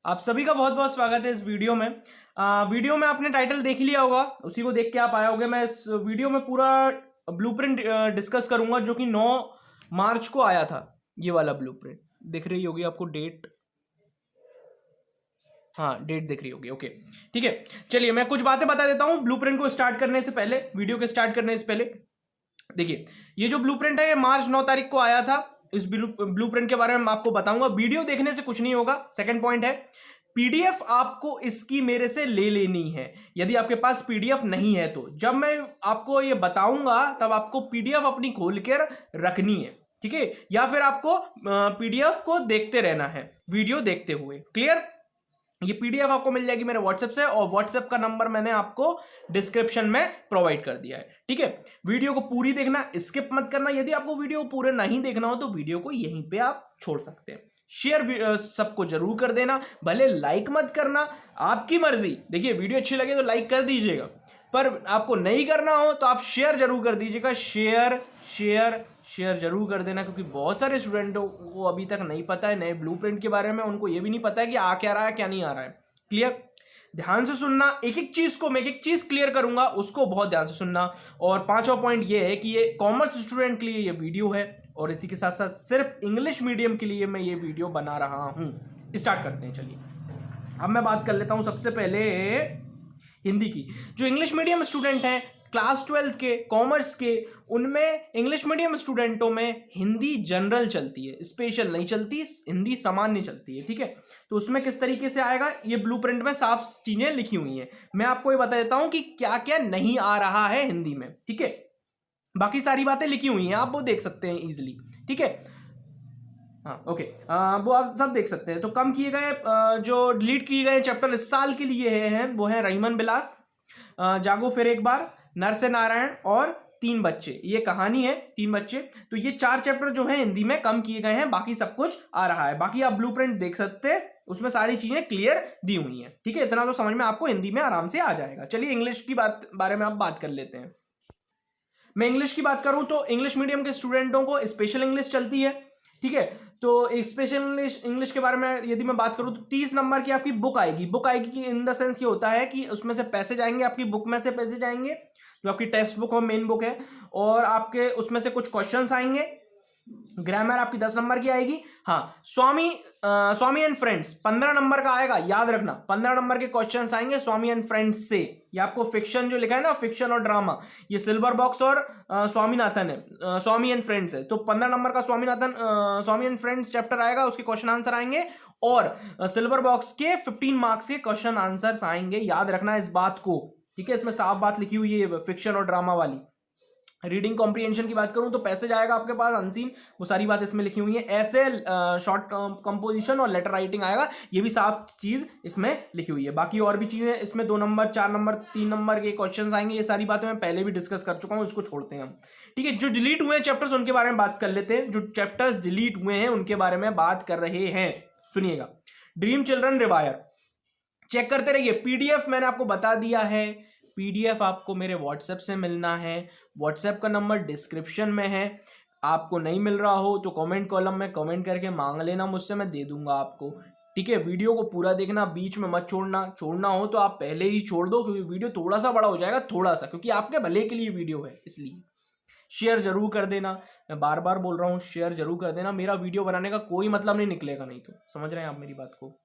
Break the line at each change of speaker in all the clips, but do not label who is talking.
आप सभी का बहुत बहुत स्वागत है इस वीडियो में। वीडियो में आपने टाइटल देख लिया होगा, उसी को देख के आप आए होगे। मैं इस वीडियो में पूरा ब्लूप्रिंट डिस्कस करूंगा जो कि 9 मार्च को आया था। ये वाला ब्लूप्रिंट दिख रही होगी आपको डेट। हाँ, डेट दिख रही होगी। ओके, ठीक है। चलिए मैं कुछ बातें बता देता हूँ ब्लूप्रिंट को स्टार्ट करने से पहले, वीडियो के स्टार्ट करने से पहले। देखिए, ये जो ब्लूप्रिंट है ये मार्च 9 तारीख को आया था। इस ब्लूप्रिंट के बारे में मैं आपको बताऊंगा। वीडियो देखने से कुछ नहीं होगा। सेकंड पॉइंट है, पीडीएफ आपको इसकी मेरे से ले लेनी है। यदि आपके पास पीडीएफ नहीं है तो जब मैं आपको ये बताऊंगा तब आपको पीडीएफ अपनी खोल कर रखनी है, ठीक है। या फिर आपको पीडीएफ को देखते रहना है वीडियो देखते हुए। क्लियर? ये पीडीएफ आपको मिल जाएगी मेरे व्हाट्सएप से, और व्हाट्सएप का नंबर मैंने आपको डिस्क्रिप्शन में प्रोवाइड कर दिया है, ठीक है। वीडियो को पूरी देखना, स्किप मत करना। यदि आपको वीडियो पूरे नहीं देखना हो तो वीडियो को यहीं पे आप छोड़ सकते हैं। शेयर सबको जरूर कर देना, भले लाइक मत करना, आपकी मर्जी। देखिए, वीडियो अच्छी लगे तो लाइक कर दीजिएगा, पर आपको नहीं करना हो तो आप शेयर जरूर कर दीजिएगा। शेयर शेयर शेयर जरूर कर देना, क्योंकि बहुत सारे स्टूडेंटों को अभी तक नहीं पता है नए ब्लूप्रिंट के बारे में। उनको ये भी नहीं पता है कि आ क्या रहा है क्या नहीं आ रहा है। क्लियर? ध्यान से सुनना, एक एक चीज को मैं एक एक चीज क्लियर करूंगा, उसको बहुत ध्यान से सुनना। और पांचवा पॉइंट ये है कि ये कॉमर्स स्टूडेंट के लिए ये वीडियो है, और इसी के साथ साथ सिर्फ इंग्लिश मीडियम के लिए मैं ये वीडियो बना रहा हूं। स्टार्ट करते हैं। चलिए अब मैं बात कर लेता हूं सबसे पहले हिंदी की। जो इंग्लिश मीडियम स्टूडेंट हैं क्लास 12 के कॉमर्स के, उनमें इंग्लिश मीडियम स्टूडेंटों में हिंदी जनरल चलती है, स्पेशल नहीं चलती, हिंदी सामान्य चलती है, ठीक है। तो उसमें किस तरीके से आएगा, ये ब्लूप्रिंट में साफ चीजें लिखी हुई हैं। मैं आपको ये बता देता हूं कि क्या क्या नहीं आ रहा है हिंदी में, ठीक है। बाकी सारी बातें लिखी हुई हैं, आप वो देख सकते हैं इजिली, ठीक है। हाँ, ओके। वो आप सब देख सकते हैं। तो कम किए गए जो डिलीट किए गए चैप्टर इस साल के लिए हैं वो हैं रहीमन बिलास, जागो फिर एक बार, नरसे नारायण और तीन बच्चे। ये कहानी है तीन बच्चे। तो ये 4 चैप्टर जो है हिंदी में कम किए गए हैं, बाकी सब कुछ आ रहा है। बाकी आप ब्लूप्रिंट देख सकते हैं, उसमें सारी चीजें क्लियर दी हुई हैं, ठीक है। इतना तो समझ में आपको हिंदी में आराम से आ जाएगा। चलिए इंग्लिश की बारे में आप बात कर लेते हैं। मैं इंग्लिश की बात करूं तो इंग्लिश मीडियम के स्टूडेंटों को स्पेशल इंग्लिश चलती है, ठीक है। तो स्पेशल इंग्लिश के बारे में यदि मैं बात करूं तो 30 नंबर की आपकी बुक आएगी। बुक आएगी कि इन द सेंस ये होता है कि उसमें से पैसे जाएंगे, आपकी बुक में से पैसे जाएंगे, जो आपकी टेक्स्ट बुक और मेन बुक है, और आपके उसमें से कुछ क्वेश्चंस आएंगे। ग्रामर आपकी 10 नंबर की आएगी। हाँ, स्वामी एंड फ्रेंड्स 15 नंबर का आएगा, याद रखना। 15 नंबर के क्वेश्चंस आएंगे स्वामी एंड फ्रेंड्स से। ये आपको फिक्शन जो लिखा है ना, फिक्शन और ड्रामा, ये सिल्वर बॉक्स और स्वामीनाथन है, स्वामी एंड फ्रेंड्स है। तो 15 नंबर का स्वामी एंड फ्रेंड्स चैप्टर आएगा, उसके क्वेश्चन आंसर आएंगे, और सिल्वर बॉक्स के 15 मार्क्स के क्वेश्चन आंसर आएंगे। याद रखना इस बात को, ठीक है। इसमें साफ बात लिखी हुई है फिक्शन और ड्रामा वाली। रीडिंग कॉम्प्रिहेंशन की बात करूं तो पैसे जाएगा आपके पास अनसीन, वो सारी बात इसमें लिखी हुई है। ऐसे शॉर्ट कंपोजिशन और लेटर राइटिंग आएगा, ये भी साफ चीज इसमें लिखी हुई है। बाकी और भी चीजें इसमें 2 नंबर 4 नंबर 3 नंबर के क्वेश्चंस आएंगे। ये सारी बातें मैं पहले भी डिस्कस कर चुका हूं, इसको छोड़ते हैं हम, ठीक है। जो डिलीट हुए हैं चैप्टर्स उनके बारे में बात कर लेते हैं। जो चैप्टर्स डिलीट हुए हैं उनके बारे में बात कर रहे हैं, सुनिएगा। ड्रीम चिल्ड्रन रिवायर चेक करते रहिए। पीडीएफ मैंने आपको बता दिया है, पीडीएफ आपको मेरे व्हाट्सएप से मिलना है। व्हाट्सएप का नंबर डिस्क्रिप्शन में है। आपको नहीं मिल रहा हो तो कमेंट कॉलम में कमेंट करके मांग लेना मुझसे, मैं दे दूंगा आपको, ठीक है। वीडियो को पूरा देखना, बीच में मत छोड़ना हो तो आप पहले ही छोड़ दो, क्योंकि वीडियो थोड़ा सा बड़ा हो जाएगा, थोड़ा सा, क्योंकि आपके भले के लिए वीडियो है, इसलिए शेयर जरूर कर देना। मैं बार बार बोल रहा हूँ, शेयर जरूर कर देना। मेरा वीडियो बनाने का कोई मतलब नहीं निकलेगा नहीं तो, समझ रहे हैं आप मेरी बात को।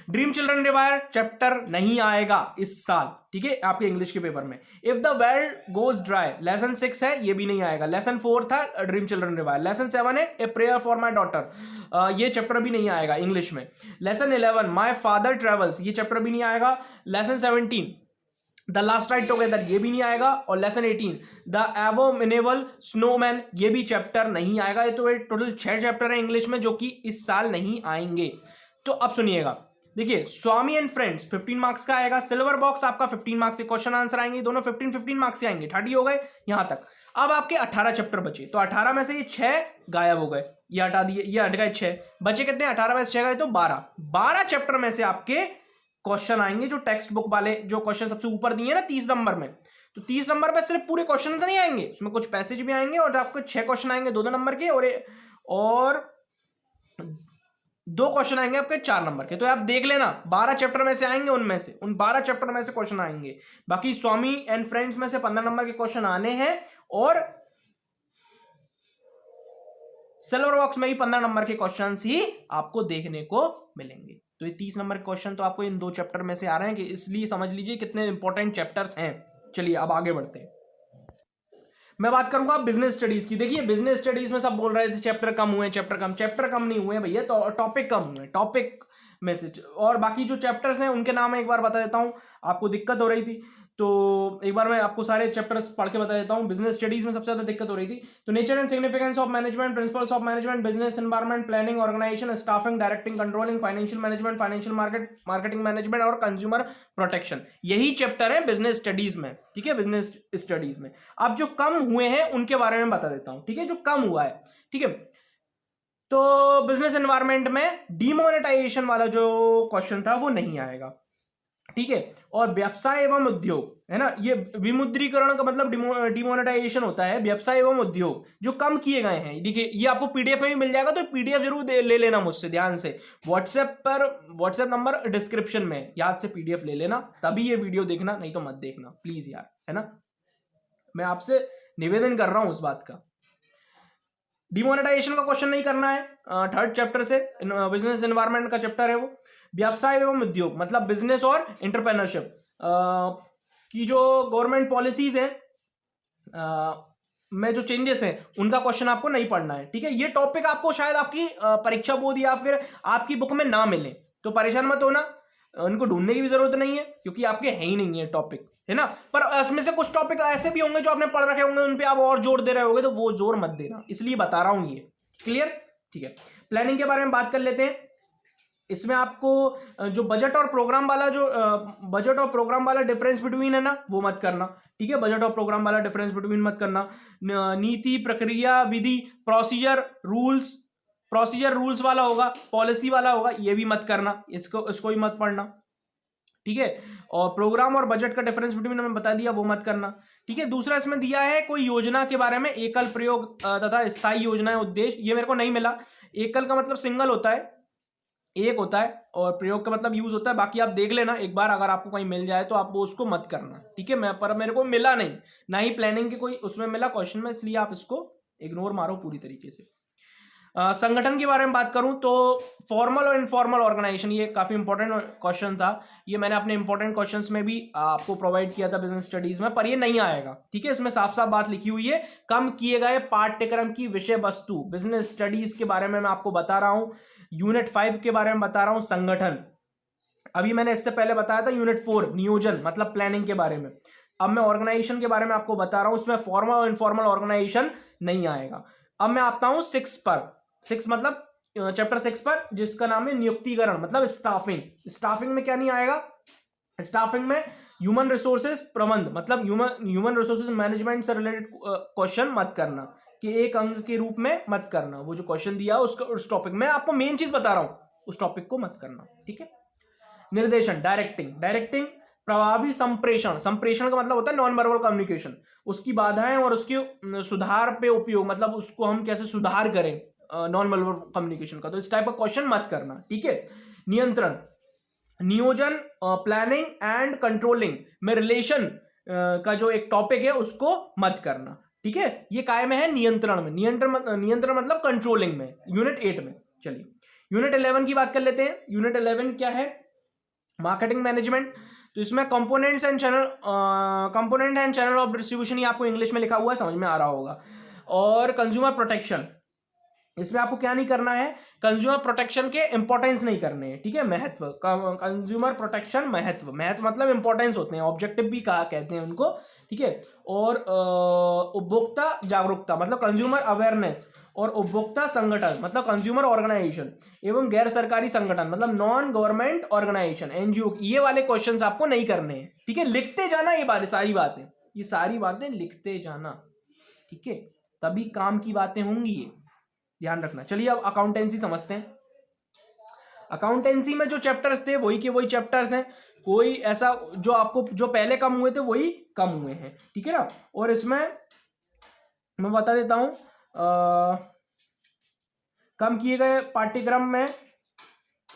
ड्रीम चिल्ड्रन रिवायर चैप्टर नहीं आएगा इस साल, ठीक है, आपके इंग्लिश के पेपर में। If the well goes dry lesson 6 है, ये भी नहीं आएगा। लेसन 4 था ड्रीम चिल्ड्रन रिवायर। लेसन 7 है a prayer for my daughter, ये चैप्टर भी नहीं आएगा इंग्लिश में। लेसन 11 माई फादर ट्रेवल्स, ये चैप्टर भी नहीं आएगा। Lesson 17 the last ride together, ये भी नहीं आएगा। और लेसन 18 द एवोमिनेबल स्नोमैन, ये भी चैप्टर नहीं आएगा। ये तो टोटल 6 चैप्टर है इंग्लिश में जो कि इस साल नहीं आएंगे। तो अब सुनिएगा, देखिए, स्वामी एंड फ्रेंड्स 15 मार्क्स का आएगा। सिल्वर बॉक्स आपका 15 मार्क्स के क्वेश्चन आंसर आएंगे, दोनों 15 मार्क्स से आएंगे। 30 हो गए यहां तक। अब आपके 18 चैप्टर बचे, तो 18 में से ये 6 गायब हो गए, ये हटा दिए, ये हट गए 6 बचे। कितने? 18 में से 6 गए तो 12 चैप्टर में से आपके क्वेश्चन आएंगे, जो टेक्स्ट बुक वाले जो क्वेश्चन सबसे ऊपर दिए ना 30 नंबर में। तो 30 नंबर पे सिर्फ पूरे क्वेश्चन नहीं आएंगे, उसमें कुछ पैसेज भी आएंगे, और आपको 6 क्वेश्चन आएंगे 2 नंबर के, और 2 क्वेश्चन आएंगे आपके 4 नंबर के। तो आप देख लेना 12 चैप्टर में से आएंगे, उनमें से उन 12 चैप्टर में से क्वेश्चन आएंगे। बाकी स्वामी एंड फ्रेंड्स में से 15 नंबर के क्वेश्चन आने हैं और सिल्वर बॉक्स में ही 15 नंबर के क्वेश्चंस ही आपको देखने को मिलेंगे। तो ये 30 नंबर के क्वेश्चन तो आपको इन 2 चैप्टर में से आ रहे हैं, कि इसलिए समझ लीजिए कितने इंपॉर्टेंट चैप्टर्स हैं। चलिए अब आगे बढ़ते हैं। मैं बात करूंगा बिजनेस स्टडीज की। देखिए बिजनेस स्टडीज में सब बोल रहे थे चैप्टर कम हुए, चैप्टर कम नहीं हुए भैया, तो टॉपिक कम हुए, टॉपिक में से। और बाकी जो चैप्टर्स हैं उनके नाम एक बार बता देता हूं, आपको दिक्कत हो रही थी तो एक बार मैं आपको सारे चैप्टर्स पढ़ के बता देता हूं। बिजनेस स्टडीज में सबसे ज्यादा दिक्कत हो रही थी, तो nature and significance of management, principles of management, business environment, planning, organisation, staffing, directing, controlling, financial management, financial marketing management और कंज्यूमर प्रोटेक्शन, यही चैप्टर है बिजनेस स्टडीज में। ठीक है, बिजनेस स्टडीज में अब जो कम हुए हैं उनके बारे में बता देता हूं। ठीक है, जो कम हुआ है, ठीक है, तो बिजनेस एनवायरनमेंट में डीमोनेटाइजेशन वाला जो क्वेश्चन था वो नहीं आएगा। ठीक है, और व्यवसाय एवं उद्योग है ना, ये विमुद्रीकरण का मतलब डिमोनेटाइजेशन होता है, व्यवसाय एवं उद्योग जो कम किए गए हैं। देखिए ये आपको पीडीएफ में भी मिल जाएगा, तो पीडीएफ जरूर ले लेना मुझसे ध्यान से। व्हाट्सएप नंबर डिस्क्रिप्शन में, याद से पीडीएफ ले लेना, तभी ये वीडियो देखना, नहीं तो मत देखना प्लीज यार, है ना। मैं आपसे निवेदन कर रहा हूं उस बात का। डिमोनेटाइजेशन का क्वेश्चन नहीं करना है, 3rd चैप्टर से, बिजनेस एनवायरनमेंट का चैप्टर है वो। व्यवसाय एवं उद्योग मतलब बिजनेस और एंटरप्रेन्योरशिप की जो गवर्नमेंट पॉलिसीज हैं में जो चेंजेस हैं उनका क्वेश्चन आपको नहीं पढ़ना है। ठीक है, ये टॉपिक आपको शायद आपकी परीक्षा बोर्ड या फिर आपकी बुक में ना मिले, तो परेशान मत होना, उनको ढूंढने की भी जरूरत नहीं है, क्योंकि आपके है ही नहीं है टॉपिक, है ना। पर इसमें से कुछ टॉपिक ऐसे भी होंगे जो आपने पढ़ रखे होंगे, उन पे आप और जोर दे रहे होगे, तो वो जोर मत देना, इसलिए बता रहा हूं ये। क्लियर? ठीक है, प्लानिंग के बारे में बात कर लेते हैं। इसमें आपको जो बजट और प्रोग्राम वाला डिफरेंस बिटवीन है ना, वो मत करना। ठीक है, बजट और प्रोग्राम वाला डिफरेंस बिटवीन मत करना। नीति, प्रक्रिया, विधि, प्रोसीजर रूल्स वाला होगा, पॉलिसी वाला होगा, ये भी मत करना, इसको भी मत पढ़ना। ठीक है, और प्रोग्राम और बजट का डिफरेंस बिटवीन मैंने बता दिया, वो मत करना। ठीक है, दूसरा इसमें दिया है कोई योजना के बारे में, एकल प्रयोग तथा स्थायी योजनाएं, उद्देश्य, ये मेरे को नहीं मिला। एकल का मतलब सिंगल होता है, एक होता है, और प्रयोग का मतलब यूज होता है। बाकी आप देख लेना एक बार, अगर आपको कहीं मिल जाए तो आप वो उसको मत करना। ठीक है, मेरे को मिला नहीं, ना ही प्लानिंग के कोई उसमें मिला क्वेश्चन में, इसलिए आप इसको इग्नोर मारो पूरी तरीके से। संगठन के बारे में बात करूं तो फॉर्मल और इनफॉर्मल ऑर्गेनाइजेशन, ये काफी इंपॉर्टेंट क्वेश्चन था, ये मैंने अपने इंपॉर्टेंट क्वेश्चंस में भी आपको प्रोवाइड किया था बिजनेस स्टडीज में, पर ये नहीं आएगा। ठीक है, इसमें साफ साफ बात लिखी हुई है, कम किए गए पाठ्यक्रम की विषय वस्तु। बिजनेस स्टडीज के बारे में मैं आपको बता रहा हूं, यूनिट 5 के बारे में बता रहा हूं, संगठन। अभी मैंने इससे पहले बताया था यूनिट 4 नियोजन मतलब प्लानिंग के बारे में। अब मैं ऑर्गेनाइजेशन के बारे में आपको बता रहा हूं, उसमें फॉर्मल और इनफॉर्मल ऑर्गेनाइजेशन नहीं आएगा। अब मैं आता हूं 6 पर, 6 मतलब चैप्टर 6 पर, जिसका नाम है नियुक्तिकरण मतलब स्टाफिंग। स्टाफिंग में क्या नहीं आएगा? स्टाफिंग में ह्यूमन रिसोर्सेज प्रबंध मतलब ह्यूमन रिसोर्सेज मैनेजमेंट से रिलेटेड क्वेश्चन मत करना, कि एक अंक के रूप में मत करना। वो जो क्वेश्चन दिया उसका, उस टॉपिक में आपको मेन चीज बता रहा हूं, उस टॉपिक को मत करना। ठीक है, निर्देशन, डायरेक्टिंग प्रभावी संप्रेषण का मतलब होता है नॉन वर्बल कम्युनिकेशन, उसकी बाधाएं और उसके सुधार पे उपयोग, मतलब उसको हम कैसे सुधार करें नॉन वर्बल कम्युनिकेशन का, तो इस टाइप का क्वेश्चन मत करना। ठीक है, नियंत्रण, नियोजन, प्लानिंग एंड कंट्रोलिंग में रिलेशन का जो एक टॉपिक है उसको मत करना। ठीक है, ये काय में है? नियंत्रण में। नियंत्रण मतलब कंट्रोलिंग में, यूनिट 8 में। चलिए यूनिट 11 की बात कर लेते हैं। यूनिट 11 क्या है? Marketing management. तो इसमें component and channel of distribution, ये आपको इंग्लिश में लिखा हुआ है, समझ में आ रहा होगा। और कंज्यूमर प्रोटेक्शन, इसमें आपको क्या नहीं करना है? कंज्यूमर प्रोटेक्शन के इंपॉर्टेंस नहीं करने हैं। ठीक है, महत्व, कंज्यूमर प्रोटेक्शन महत्व मतलब इंपॉर्टेंस होते हैं, ऑब्जेक्टिव भी कहा कहते हैं उनको। ठीक है, और उपभोक्ता जागरूकता मतलब कंज्यूमर अवेयरनेस, और उपभोक्ता संगठन मतलब कंज्यूमर ऑर्गेनाइजेशन, एवं गैर सरकारी संगठन मतलब नॉन गवर्नमेंट ऑर्गेनाइजेशन एनजीओ, ये वाले क्वेश्चंस आपको नहीं करने हैं। ठीक है, लिखते जाना ये सारी बातें लिखते जाना। ठीक है, तभी काम की बातें होंगी, ये ध्यान रखना। चलिए अब अकाउंटेंसी समझते हैं। अकाउंटेंसी में जो चैप्टर्स थे वही के वही चैप्टर्स हैं, कोई ऐसा जो आपको जो पहले कम हुए थे वही कम हुए हैं। ठीक है ना, और इसमें मैं बता देता हूं, कम किए गए पाठ्यक्रम में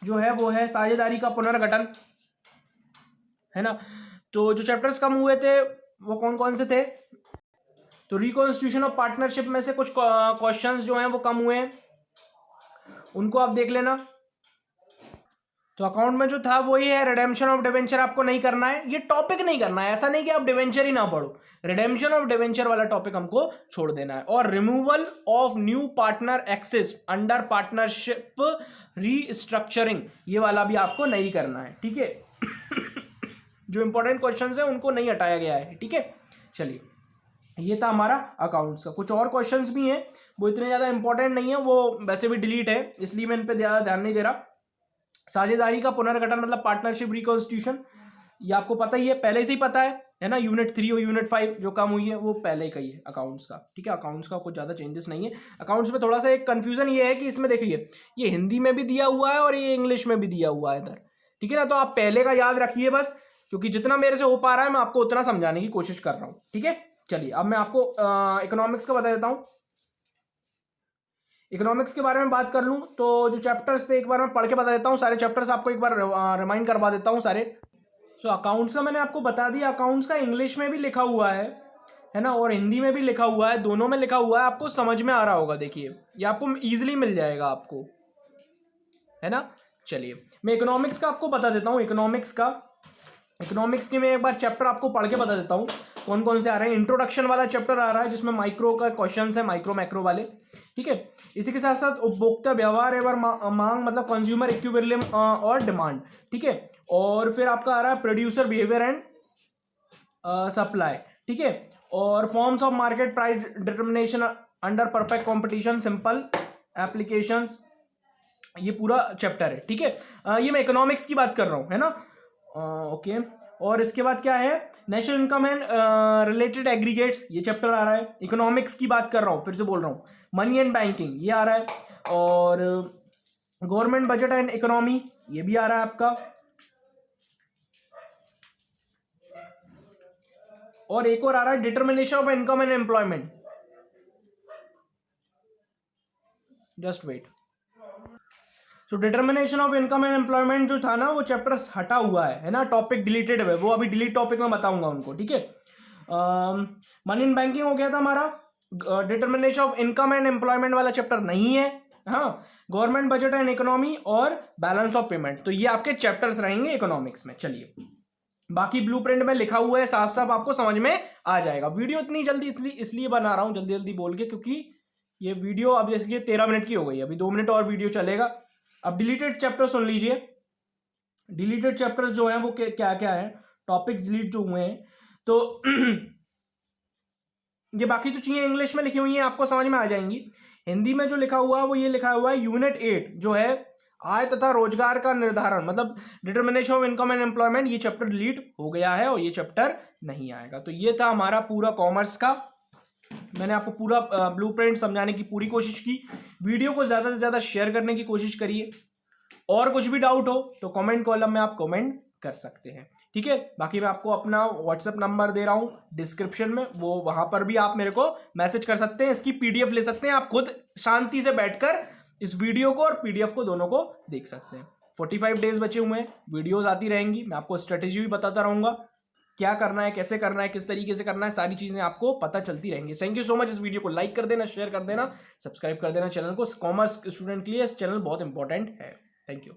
जो है वो है साझेदारी का पुनर्गठन, है ना। तो जो चैप्टर्स कम हुए थे वो कौन कौन से थे? तो रिकॉन्स्टिट्यूशन ऑफ पार्टनरशिप में से कुछ क्वेश्चंस जो हैं वो कम हुए हैं, उनको आप देख लेना। तो अकाउंट में जो था वही है, रिडेम्पशन ऑफ डिवेंचर आपको नहीं करना है, ये टॉपिक नहीं करना है, ऐसा नहीं कि आप डिवेंचर ही ना पढ़ो, रिडेम्पशन ऑफ डिवेंचर वाला टॉपिक हमको छोड़ देना है। और removal of new partner access under partnership restructuring, ये वाला भी आपको नहीं करना है, ठीक है। जो इंपॉर्टेंट क्वेश्चंस है उनको नहीं हटाया गया है, ठीक है। चलिए, ये था हमारा अकाउंट्स का। कुछ और क्वेश्चंस भी हैं, वो इतने ज़्यादा इंपॉर्टेंट नहीं है, वो वैसे भी डिलीट है, इसलिए मैं इन पर ज़्यादा ध्यान नहीं दे रहा। साझेदारी का पुनर्गठन मतलब पार्टनरशिप रिकॉन्स्टिट्यूशन, ये आपको पता ही है, पहले से ही पता है ना। यूनिट 3 और यूनिट 5 जो काम हुई है वो पहले का ही है अकाउंट्स का, ठीक है। अकाउंट्स का कुछ ज़्यादा चेंजेस नहीं है। अकाउंट्स में थोड़ा सा एक कन्फ्यूजन ये है कि इसमें देखिए ये हिंदी में भी दिया हुआ है और ये इंग्लिश में भी दिया हुआ है इधर, ठीक है ना। तो आप पहले का याद रखिए बस, क्योंकि जितना मेरे से हो पा रहा है मैं आपको उतना समझाने की कोशिश कर रहा हूँ, ठीक है। चलिए, अब मैं आपको इकोनॉमिक्स का बता देता हूँ। इकोनॉमिक्स के बारे में बात कर लूँ तो जो चैप्टर्स थे एक बार मैं पढ़ के बता देता हूँ, सारे चैप्टर्स आपको एक बार रिमाइंड करवा देता हूँ सारे। तो अकाउंट्स का मैंने आपको बता दिया, अकाउंट्स का इंग्लिश में भी लिखा हुआ है ना, और हिंदी में भी लिखा हुआ है, दोनों में लिखा हुआ है, आपको समझ में आ रहा होगा। देखिए ये आपको ईजिली मिल जाएगा आपको, है ना। चलिए, मैं इकोनॉमिक्स का आपको बता देता हूँ। इकोनॉमिक्स के मैं एक बार चैप्टर आपको पढ़ के बता देता हूँ कौन कौन से आ रहे हैं। इंट्रोडक्शन वाला चैप्टर आ रहा है जिसमें माइक्रो का क्वेश्चंस है, माइक्रो मैक्रो वाले, ठीक है। इसी के साथ साथ उपभोक्ता व्यवहार एवं मांग मतलब कंज्यूमर इक्विलिब्रियम और डिमांड, ठीक है। और फिर आपका आ रहा है प्रोड्यूसर बिहेवियर एंड सप्लाई, ठीक है। और forms of market price determination under perfect competition, simple applications, ये पूरा चैप्टर है, ठीक है। ये मैं इकोनॉमिक्स की बात कर रहा हूँ, है ना। ओके, और इसके बाद क्या है, national income and related aggregates, ये चैप्टर आ रहा है। इकोनॉमिक्स की बात कर रहा हूँ, फिर से बोल रहा हूँ। मनी एंड बैंकिंग, ये आ रहा है। और गवर्नमेंट बजट एंड इकोनॉमी, ये भी आ रहा है आपका। और एक और आ रहा है determination of income and employment. Just wait. So determination of income and employment जो था ना वो चैप्टर हटा हुआ है ना, टॉपिक डिलीटेड है, वो अभी डिलीट टॉपिक में बताऊंगा उनको, ठीक है। मनी इन बैंकिंग हो गया था हमारा। Determination of income and employment वाला चैप्टर नहीं है, हाँ। गवर्नमेंट बजट एंड इकोनॉमी और बैलेंस ऑफ पेमेंट, तो ये आपके चैप्टर्स रहेंगे इकोनॉमिक्स में। चलिए, बाकी ब्लूप्रिंट में लिखा हुआ है, साफ साफ आपको समझ में आ जाएगा। वीडियो इतनी जल्दी इसलिए बना रहा हूँ जल्दी जल्दी बोल के, क्योंकि ये वीडियो अब जैसे 13 मिनट की हो गई, अभी 2 मिनट और वीडियो चलेगा। अब डिलीटेड चैप्टर सुन लीजिए। डिलीटेड चैप्टर्स जो हैं वो क्या क्या है, टॉपिक्स डिलीट जो हुए हैं, तो ये बाकी तो चीजें इंग्लिश में लिखी हुई हैं, आपको समझ में आ जाएंगी। हिंदी में जो लिखा हुआ है वो ये लिखा हुआ है, यूनिट 8 जो है आय तथा रोजगार का निर्धारण मतलब determination of income and employment, ये चैप्टर डिलीट हो गया है और ये चैप्टर नहीं आएगा। तो ये था हमारा पूरा कॉमर्स का। मैंने आपको पूरा ब्लूप्रिंट समझाने की पूरी कोशिश की। वीडियो को ज़्यादा से ज़्यादा शेयर करने की कोशिश करिए। और कुछ भी डाउट हो तो कमेंट कॉलम में आप कमेंट कर सकते हैं, ठीक है। बाकी मैं आपको अपना व्हाट्सएप नंबर दे रहा हूँ डिस्क्रिप्शन में, वो वहाँ पर भी आप मेरे को मैसेज कर सकते हैं, इसकी PDF ले सकते हैं, आप खुद शांति से बैठकर इस वीडियो को और PDF को दोनों को देख सकते हैं। 45 डेज बचे हुए हैं, वीडियोज़ आती रहेंगी, मैं आपको स्ट्रेटेजी भी बताता रहूँगा, क्या करना है, कैसे करना है, किस तरीके से करना है, सारी चीजें आपको पता चलती रहेंगी। Thank you so much. इस वीडियो को लाइक कर देना, शेयर कर देना, सब्सक्राइब कर देना चैनल को। कॉमर्स स्टूडेंट के लिए इस चैनल बहुत इंपॉर्टेंट है। Thank you.